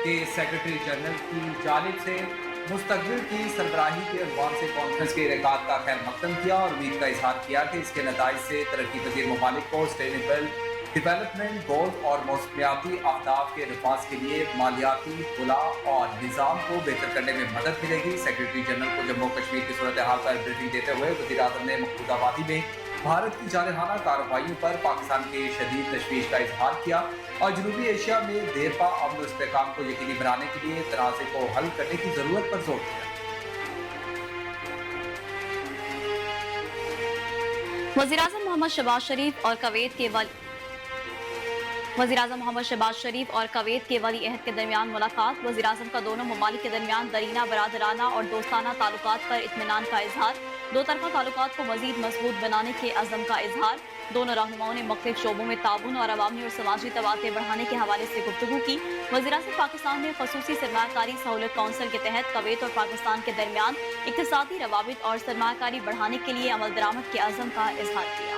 के secretary general की जानिब से मुस्तकबिल की सरबराही के अनवान से कॉन्फ्रेंस के इनेकाद का खैर मकदम किया और उम्मीद का इजहार किया कि इसके नताइज से तरक्की पजीर ममालिक को सस्टेनेबल डेवलपमेंट गोल और मौसमियाती अहदाफ के नफाज के लिए मालियाती खुला और निज़ाम को बेहतर करने में मदद मिलेगी। सेक्रेटरी जनरल को जम्मू कश्मीर की सूरत हाल पर ब्रीफिंग देते हुए वज़ीर आज़म ने मकबूजा वादी में भारत की जारहाना कार्रवाइयों पर पाकिस्तान के शदीद तशवीश का इजहार किया और जनूबी एशिया में देरपा अमन और इस्तेहकाम को यकीनी बनाने के लिए तनाज़े को हल करने की जरूरत पर जोर दिया। वज़ीर-ए-आज़म मोहम्मद शहबाज शरीफ और कवैत के वली अहद के दरमियान मुलाकात। वज़ीर-ए-आज़म का दोनों ममालिक के दरमियान दरीना बरादराना और दोस्ताना ताल्लुकात पर इत्मीनान का इजहार। दो तरफा ताल्लुकात को मजीद मजबूत बनाने के अज़म का इजहार। दोनों रहनुमाओं ने मुख्तलिफ शोबों में ताउन और अवामी और समाजी तवाते बढ़ाने के हवाले से गुफ्तगू की। वज़ीर-ए-आज़म पाकिस्तान ने खसूसी सरमायाकारी सहूलत काउंसिल के तहत कवैत और पाकिस्तान के दरमियान इक्तिसादी रवाबित और सरमायाकारी बढ़ाने के लिए अमल दरामद के अज़म का इजहार किया।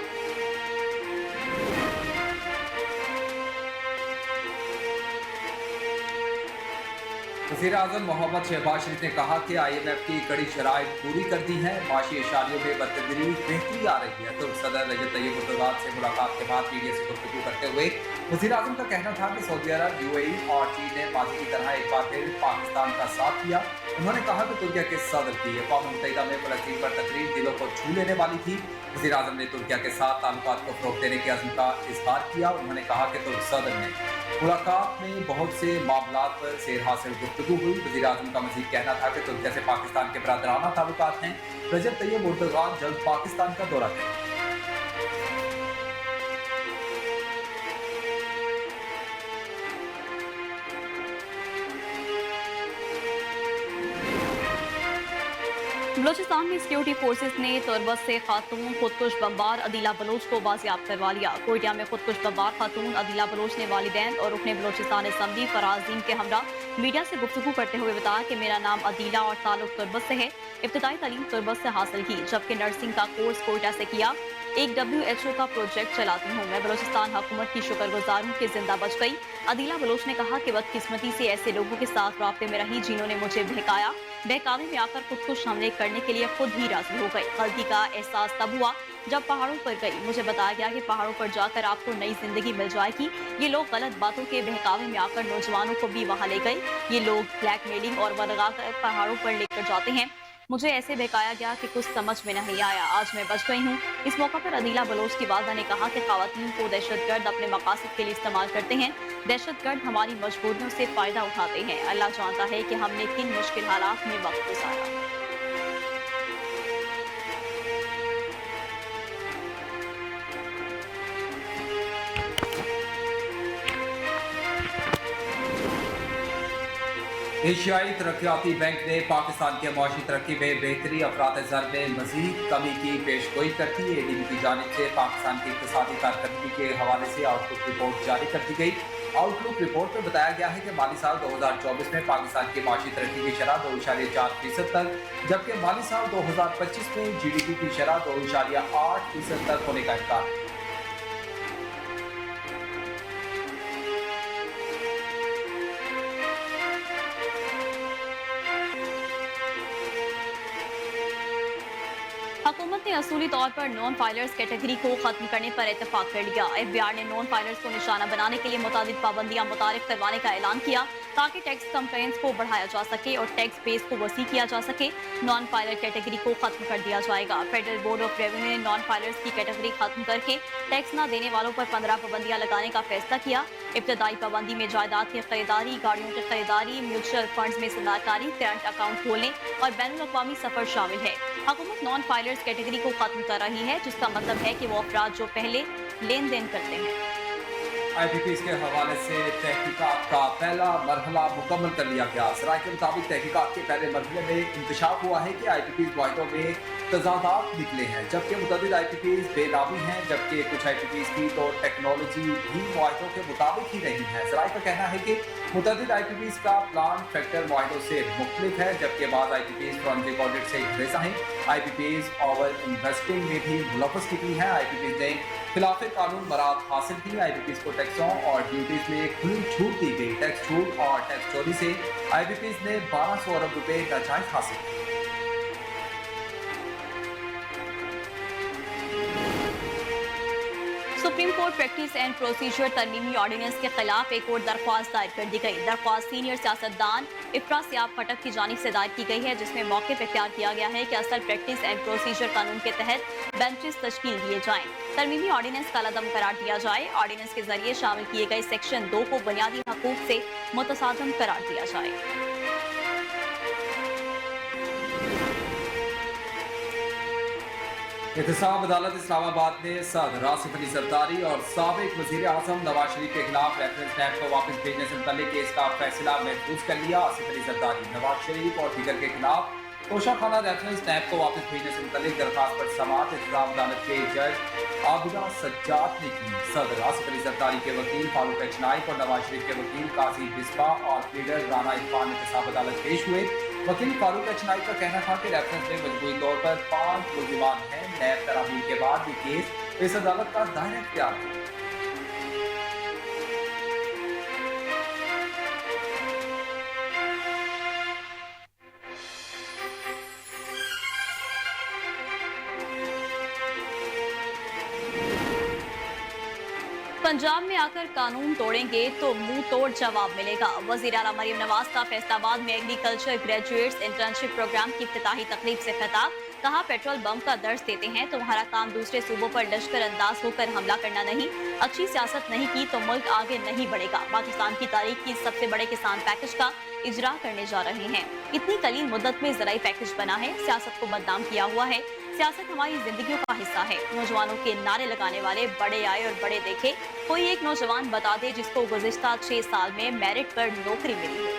वज़ीर-ए-आज़म मोहम्मद शहबाज शरीफ ने कहा कि IMF की कड़ी शराइत पूरी कर दी है, माशी इशारियों में बतदरीज बेहतरी आ रही है। तुर्क सदर रजब तैयब एर्दोगान से मुलाकात के बाद मीडिया से गुफ्तगू करते हुए वज़ीर-ए-आज़म का कहना था कि सऊदी अरब, UAE और चीन ने माजी की तरह एक बार फिर पाकिस्तान का साथ दिया। उन्होंने कहा कि तुर्किया के सदर की अक़वाम मुत्तहिदा में फ़लस्तीन पर तकरीर दिलों को छू लेने वाली थी। वज़ीर-ए-आज़म ने तुर्किया के साथ ताल्लुकात को फ़रोग़ देने के अज़्म का इज़हार किया। उन्होंने कहा कि तुर्क सदर ने मुलाकात में बहुत से मामलात पर सेर हासिल गुफ्तगू हुई। वज़ीर-ए-आज़म का मज़ीद कहना था कि तुर्किया से पाकिस्तान के बरादराना ताल्लुकात हैं। रजब तैयब एर्दोगान जल्द पाकिस्तान का दौरा करेंगे। बलोचिस्तान में सिक्योरिटी फोर्सेस ने तुर्बस से खातून खुदकुश बमबार अदीला बलोच को बाजियाब करवा लिया। कोयटा में खुदकुश बमबार खातून अदीला बलोच ने वालिदैन और रुकने बलोचिस्तान असम्बली फराजीन के हमरा मीडिया से गुफ्तगू करते हुए बताया कि मेरा नाम अदीला और ताल्लुक तुर्बस से है। इब्तिदाई तालीम तुर्बस से हासिल की, जबकि नर्सिंग का कोर्स कोयटा से किया। एक WHO का प्रोजेक्ट चलाती हूँ। मैं बलोचिस्तान हुकूमत की शुक्रगुजार हूँ कि जिंदा बच गई। अदीला बलोच ने कहा कि बदकिस्मती से ऐसे लोगों के साथ राब्ते में रही जिन्होंने मुझे बहकाया। बहकावे में आकर खुदकुश हमले करने के लिए खुद ही राजी हो गई। गलती का एहसास तब हुआ जब पहाड़ों पर गई। मुझे बताया गया कि पहाड़ों पर जाकर आपको नई जिंदगी मिल जाएगी। ये लोग गलत बातों के बहकावे में आकर नौजवानों को भी वहाँ ले गए। ये लोग ब्लैकमेलिंग और वरगा कर पहाड़ों पर लेकर जाते हैं। मुझे ऐसे बहकाया गया कि कुछ समझ में नहीं आया। आज मैं बच गई हूँ। इस मौका पर अदीला बलोच की वालदा ने कहा कि खवातीन को दहशतगर्द अपने मकासद के लिए इस्तेमाल करते हैं। दहशतगर्द हमारी मजबूरियों से फायदा उठाते हैं। अल्लाह जानता है कि हमने किन मुश्किल हालात में वक्त गुजारा। एशियाई तरक्याती बैंक ने पाकिस्तान के मुआशी तरक्की में बेहतरी अफरात ज़र में मजीद कमी की पेशगोई कर दी। ADB की जानिब से पाकिस्तान की इक़्तिसादी कारकर्दगी के हवाले से आउटलुक रिपोर्ट जारी कर दी गई। आउटलुक रिपोर्ट में बताया गया है कि माली साल 2024 में पाकिस्तान की माशी तरक्की की शरह 2.4% तक, जबकि माली साल 2025 में GDP की शरह 2.8% तक होने का इम्कान है। हुकूमत ने असूली तौर पर नॉन फाइलर्स कैटेगरी को खत्म करने पर इत्तेफाक कर लिया। FBR ने नॉन फाइलर्स को निशाना बनाने के लिए मुताबिक पाबंदियां मुतारिफ करवाने का ऐलान किया ताकि टैक्स कंप्लेंट्स को बढ़ाया जा सके और टैक्स बेस को वसी किया जा सके। नॉन फाइलर कैटेगरी को खत्म कर दिया जाएगा। फेडरल बोर्ड ऑफ रेवेन्यू ने नॉन फाइलर्स की कैटेगरी खत्म करके टैक्स न देने वालों पर 15 पाबंदियां लगाने का फैसला किया। इब्तदाई पाबंदी में जायदाद की खरीदारी, गाड़ियों की खरीदारी, म्यूचुअल फंड्स में सरमायाकारी, करंट अकाउंट खोलने और बैनुल-अक़वामी सफर शामिल है। हुकूमत नॉन फाइलर्स कैटेगरी को खत्म कर रही है, जिसका मतलब है कि वो अफराद जो पहले लेन देन करते हैं। IPPs के हवाले से तहकीकात का पहला मरहला मुकम्मल कर लिया गया। सराय के मुताबिक तहकीकात के पहले मरहले में इंकशाफ हुआ है कि IPPs मुआहिदों में तजादात निकले हैं, जबकि मुतअद्दिद IPPs बेनामी हैं, जबकि कुछ IPPs की तो टेक्नोलॉजी भी मुआहिदों के मुताबिक ही नहीं है। सराय का कहना है कि मुतअद्दिद IPPs का प्लान फैक्टर मुआहिदों से मुख्तलिफ है, जबकि बाद IPPs फॉरेंसिक ऑडिट से गुरेज़ा हैं। IPPs ओवर इन्वेस्टिंग में भी मुलव्वस निकली हैं। IPPs ने खिलाफ कानून मराद हासिल की। IPPs को टैक्सों और ड्यूटीज में खुली छूट दी गई। टैक्स छूट और टैक्स चोरी से IBPs ने 1200 अरब रुपए नाजायज हासिल किए। Supreme court practice and procedure तरमीमी ऑर्डिनेंस के खिलाफ एक और दरख्वास्त दायर कर दी गई। दरख्वास्त सीनियर सियासतदान इफ्रा सियाब खटक की जानिब से दायर की गई है, जिसमें मौक़िफ़ इख्तियार किया गया है कि असल प्रैक्टिस एंड प्रोसीजर कानून के तहत बेंचेस तश्कील दिए जाएं, तरमीमी ऑर्डिनेंस का लदम करार दिया जाए, ऑर्डिनेंस के जरिए शामिल किए गए सेक्शन 2 को बुनियादी हकूक से मुतसादम करार दिया जाए। एहतसाब अदालत इस्लामाबाद ने सदर आसिफ अली जरदारी और साबिक वजीर आजम नवाज शरीफ के खिलाफ रेफरेंस स्टैंप को वापस भेजने से मुतल्लिक केस का फैसला महफूज कर लिया। आसिफ अली जरदारी, नवाज शरीफ और दीगर के खिलाफ तोशाखाना रेफरेंस स्टैंप को वापस भेजने से मुतल्लिक दरखास्त पर समाअत एहतसाब अदालत के जज आबिदा सज्जाद ने की। सदर आसिफ अली जरदारी के वकील फारूक एच नाइक और नवाज शरीफ के वकील काजी बिस्बा और प्लीडर राना इरफान एहतसाब अदालत पेश हुए। वकील फारूक एच नाइक का कहना था कि रेफरेंस में मजबूरी तौर पर 5 मुलजिमान हैं। नैब तरामीम के बाद ये केस इस अदालत का दायरा इख्तियार है। पंजाब में आकर कानून तोड़ेंगे तो मुंह तोड़ जवाब मिलेगा। वज़ीर आला मरियम नवाज का फैसलाबाद में एग्रीकल्चर ग्रेजुएट्स इंटर्नशिप प्रोग्राम की इफ्तिताही तकरीब से खिताब। कहा, पेट्रोल बम का दर्ज देते हैं, तुम्हारा काम दूसरे सूबों पर लश्कर अंदाज होकर हमला करना नहीं। अच्छी सियासत नहीं की तो मुल्क आगे नहीं बढ़ेगा। पाकिस्तान की तारीख की सबसे बड़े किसान पैकेज का इजरा करने जा रहे हैं। इतनी कलील मुद्दत में ज़राई पैकेज बना है, सियासत को बदनाम किया हुआ है। सियासत हमारी जिंदगियों का हिस्सा है। नौजवानों के नारे लगाने वाले बड़े आए और बड़े देखे। कोई एक नौजवान बता दे जिसको गुज़िश्ता 6 साल में मेरिट पर नौकरी मिली हो।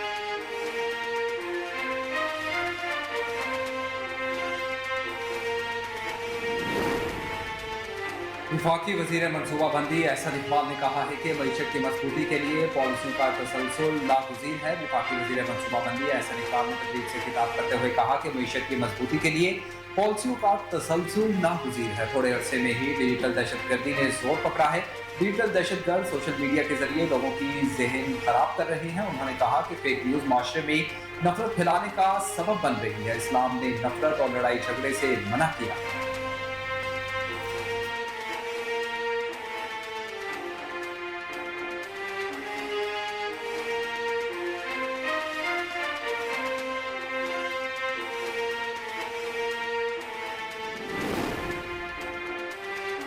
वफाकी वजीर मनसूबाबंदी एहसन इकबाल ने कहा है कि मईशत की मजबूती के लिए पॉलिसियों का तसलसल नागुज़ीर है। वफाकी वजीर मनसूबाबंदी एहसन इकबाल ने तकरीब से खिताब करते हुए कहा कि मईशत की मजबूती के लिए पॉलिसियों का तसलसल नागुज़ीर है। थोड़े अरसे में ही डिजिटल दहशतगर्दी ने जोर पकड़ा है। डिजिटल दहशतगर्द सोशल मीडिया के जरिए लोगों की जहन खराब कर रहे हैं। उन्होंने कहा कि फेक न्यूज़ माशरे में नफरत फैलाने का सबब बन रही है। इस्लाम ने नफरत और लड़ाई झगड़े से मना किया।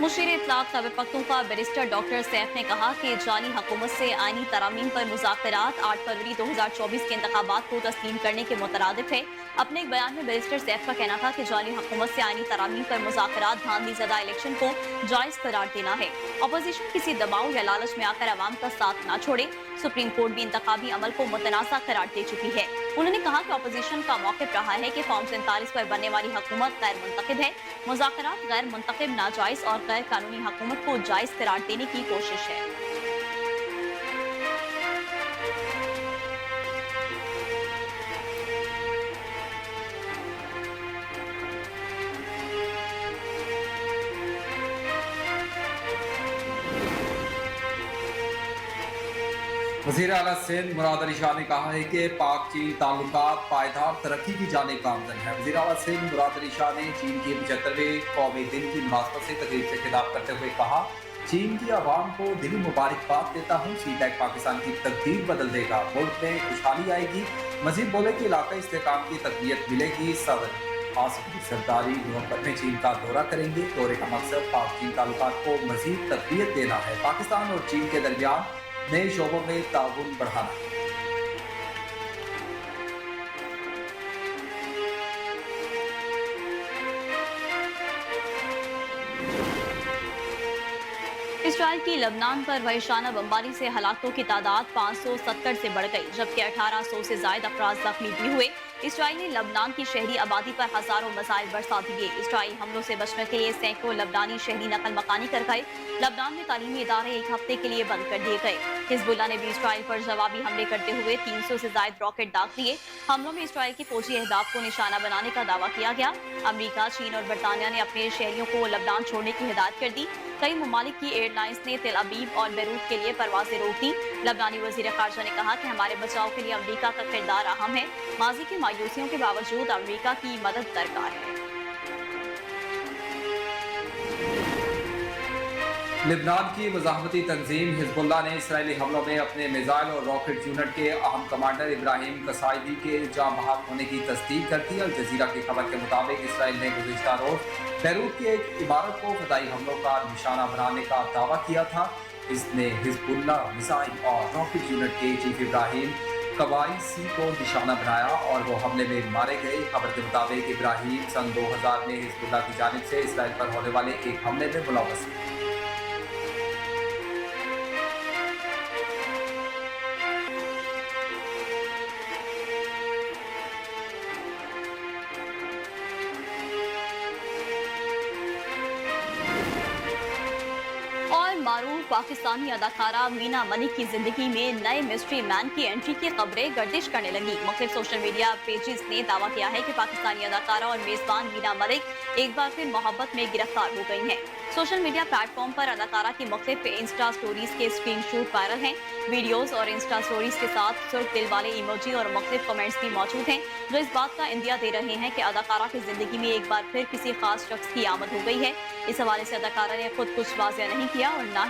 मुशीर इत्तलाक खैबर पख्तूनख्वा बैरिस्टर डॉक्टर सैफ ने कहा कि जाली हुकूमत से आईनी तरामीम पर मुज़ाकरात 8 फरवरी 2024 के इंतखाबात को तस्लीम करने के मुतरादिफ है। अपने एक बयान में बैरिस्टर सैफ का कहना था कि जाली हुकूमत से आईनी तरामीम पर मुज़ाकरात धांधली ज़दा इलेक्शन को जायज़ करार देना है। अपोजिशन किसी दबाव या लालच में आकर अवाम का साथ न छोड़े। सुप्रीम कोर्ट भी इंतखाबी अमल को मुतनाज़ा करार दे चुकी है। उन्होंने कहा कि अपोजिशन का मौक़िफ़ रहा है कि फॉर्म 47 पर बनने वाली हुकूमत गैर मुंतखब है। मुज़ाकरात गैर मुंतखब, नाजायज़ और गैर कानूनी हुकूमत को जायज़ करार देने की कोशिश है। वज़ीर आला सिंध मुराद अली शाह ने कहा है कि पाक चीन ताल्लुकात पायदार तरक्की की जानिब गामज़न है। वज़ीर आला सिंध मुराद अली शाह ने चीन के 75वें कौमी दिन की मुनासबत से तकरीब से खिताब करते हुए कहा, चीन की आवाम को दिली मुबारकबाद देता हूँ। सी-पैक पाकिस्तान की तकदीर बदल देगा, मुल्क में खुशहाली आएगी। मजीद बोले कि इलाका इस्तेहकाम की तकवीत मिलेगी। सदर आसिफ अली जरदारी नवंबर में चीन का दौरा करेंगे। दौरे का मकसद पाक चीन ताल्लुकात को मजीद तकवीत देना है, पाकिस्तान और चीन के दरमियान नए शोबों में ताउन बढ़ाना। इसराइल की लबनान पर वहशाना बमबारी से हलाकों की तादाद 570 से बढ़ गई, जबकि 1800 से ज्यादा अफराद जख्मी भी हुए। इसराइल ने लबनान की शहरी आबादी पर हजारों मिसाइल बरसा दिए। इसराइली हमलों से बचने के लिए सैकड़ों लबनानी शहरी नकल मकानी कर गए। लबनान में तालीमी इदारे एक हफ्ते के लिए बंद कर दिए गए। हिजबुल्लाह ने भी इसराइल पर जवाबी हमले करते हुए 300 से ज्यादा रॉकेट दाग दिए। हमलों में इसराइल की फौजी अहदाफ को निशाना बनाने का दावा किया गया। अमरीका, चीन और बरतानिया ने अपने शहरियों को लबनान छोड़ने की हिदायत कर दी। कई ममालिक की एयरलाइंस ने तेल अबीब और बेरूत के लिए परवाजें रोक दी। लबनानी वजीर खारजा ने कहा कि हमारे बचाव के लिए अमरीका का किरदार अहम है। माजी की मायूसियों के बावजूद अमरीका की मदद दरकार है। लिबनान की मज़ाहमती तंजीम हिजबुल्लाह ने इसराइली हमलों में अपने मिसाइल और रॉकेट यूनिट के अहम कमांडर इब्राहिम कसाइदी के जाँ बहक होने की तस्दीक कर दी। अल जज़ीरा की खबर के मुताबिक इसराइल ने गुज़िश्ता रोज़ बैरूत की एक इमारत को फ़दाई हमलों का निशाना बनाने का दावा किया था। इसने हिजबुल्लाह मिसाइल और रॉकेट यूनिट के चीफ इब्राहिम कवाईसी को निशाना बनाया और वो हमले में मारे गए। खबर के मुताबिक इब्राहिम सन 2000 में हिजबुल्लाह की जानिब से इसराइल पर होने वाले एक हमले में मुलव्वस है। और मारूफ पाकिस्तानी अदाकारा मीना मलिक की जिंदगी में नए मिस्ट्री मैन की एंट्री की खबरें गर्दिश करने लगी। मुख्तलिफ सोशल मीडिया पेजेस ने दावा किया है कि पाकिस्तानी अदाकारा और मेजबान मीना मलिक एक बार फिर मोहब्बत में गिरफ्तार हो गई हैं। सोशल मीडिया प्लेटफॉर्म पर अदाकारा की मुख्तलिफ इंस्टा स्टोरीज के स्क्रीनशॉट वायरल हैं। वीडियोस और इंस्टा स्टोरीज के साथ सुर्ख दिल वाले इमोजी और मुख्तलिफ कमेंट्स भी मौजूद हैं जो इस बात का इंदिया दे रहे हैं कि अदाकारा की जिंदगी में एक बार फिर किसी खास शख्स की आमद हो गई है। इस हवाले से अदाकारा ने खुद कुछ वाज़ेह नहीं किया और ना